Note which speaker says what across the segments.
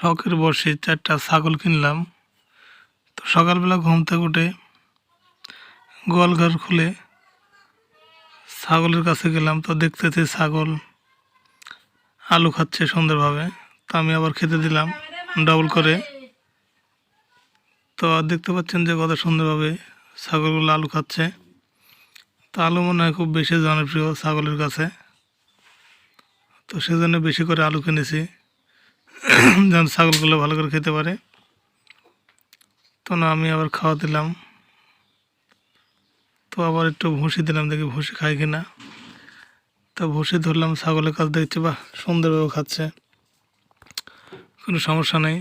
Speaker 1: শখের বশে 4টা ছাগল কিনলাম। তো সকালবেলা ঘুম থেকে উঠে গোয়ালঘর খুলে ছাগলের কাছে গেলাম। তো দেখতেছি ছাগল আলু খাচ্ছে সুন্দরভাবে। তো আমি আবার খেতে দিলাম ডাবল করে। তো দেখতে পাচ্ছেন যে কত সুন্দরভাবে ছাগলগুলো আলু খাচ্ছে। তো আলু মনে হয় খুব বেশি জনপ্রিয় ছাগলের কাছে, তো সেজন্য বেশি করে আলু কিনেছি যেন ছাগলগুলো ভালো করে খেতে পারে। তো না, আমি আবার খাওয়া দিলাম। তো আবার একটু ভুসি দিলাম, দেখি ভুসি খায় কিনা। তো ভুসি ধরলাম, ছাগলের কাছে দেখছি বাহ সুন্দরভাবে খাচ্ছে, কোনো সমস্যা নেই।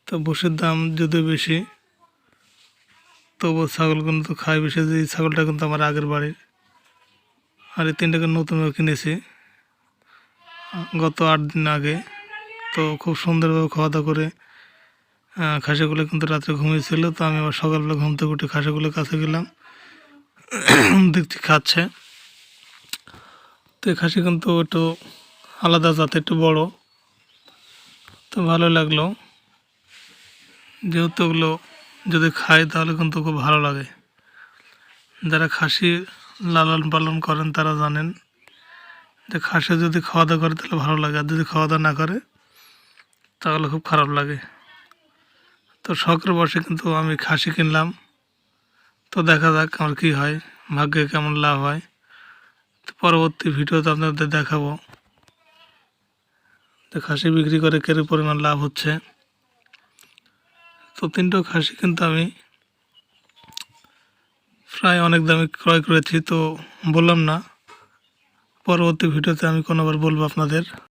Speaker 1: তো ভুসির দাম যদিও বেশি, তবু ছাগল কিন্তু খায় বেশি। যে এই ছাগলটা কিন্তু আমার আগের বাড়ির, আর এই 3টাকে নতুনভাবে কিনেছি গত 8 দিন আগে। তো খুব সুন্দরভাবে খাওয়া দাওয়া করে খাসিগুলো কিন্তু রাত্রে ঘুমিয়েছিল। তো আমি আবার সকালবেলা ঘুম থেকে উঠে খাসিগুলোর কাছে গেলাম, দেখছি খাচ্ছে। তো এই খাসি কিন্তু একটু আলাদা জাতের, একটু বড়। তো ভালো লাগলো, যেহেতু ওগুলো যদি খায় তাহলে কিন্তু খুব ভালো লাগে। যারা খাসি লালন পালন করেন তারা জানেন যে খাসি যদি খাওয়া দাওয়া করে তাহলে ভালো লাগে, আর যদি খাওয়া দাওয়া না করে তাহলে খুব খারাপ লাগে। তো শখের বশে কিন্তু আমি খাসি কিনলাম। তো দেখা যাক আমার কী হয়, ভাগ্যে কেমন লাভ হয়। তো পরবর্তী ভিডিওতে আপনাদের দেখাবো যে খাসি বিক্রি করে কেরো পরিমাণ লাভ হচ্ছে। তো 3টা খাসি কিন্তু আমি প্রায় অনেক দামে ক্রয় করেছি, তো বললাম না, পরবর্তী ভিডিওতে আমি কোনোবার বলবো আপনাদের।